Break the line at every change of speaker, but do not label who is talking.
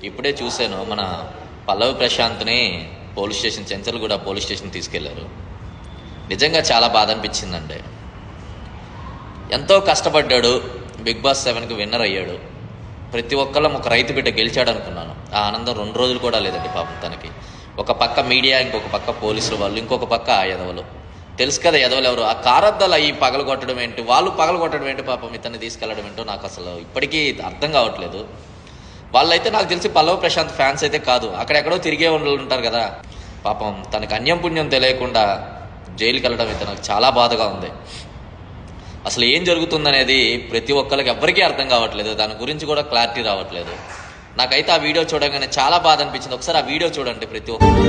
ఇప్పుడే చూశాను, మన పల్లవి ప్రశాంత్ని police station, Chanchalguda police station తీసుకెళ్లారు. నిజంగా చాలా బాధ అనిపించిందండి. ఎంతో కష్టపడ్డాడు, బిగ్ బాస్ 7కి విన్నర్ అయ్యాడు. ప్రతి ఒక్కళ్ళం ఒక రైతు బిడ్డ గెలిచాడు అనుకున్నాను. ఆ ఆనందం 2 రోజులు కూడా లేదండి పాపం తనకి. ఒక పక్క మీడియా, ఇంకొక పక్క పోలీసులు వాళ్ళు, ఇంకొక పక్క ఆ ఎదవలు. తెలుసు కదా ఎదవలు ఎవరు. ఆ కారద్దాలు అవి పగలు కొట్టడం ఏంటి, వాళ్ళు పగలు కొట్టడం ఏంటి, పాపం ఇతన్ని తీసుకెళ్లడం ఏంటో నాకు అసలు ఇప్పటికీ అర్థం కావట్లేదు. వాళ్ళైతే నాకు తెలిసి పల్లవి ప్రశాంత్ ఫ్యాన్స్ అయితే కాదు, అక్కడెక్కడో తిరిగే వాళ్ళు ఉంటారు కదా. పాపం తనకు అన్యం పుణ్యం తెలియకుండా జైలుకి వెళ్ళడం అయితే నాకు చాలా బాధగా ఉంది. అసలు ఏం జరుగుతుందనేది ప్రతి ఒక్కరికి ఎవ్వరికీ అర్థం కావట్లేదు. దాని గురించి కూడా క్లారిటీ రావట్లేదు. నాకైతే ఆ వీడియో చూడగానే చాలా బాధ అనిపించింది. ఒకసారి ఆ వీడియో చూడండి ప్రతి ఒక్కరు.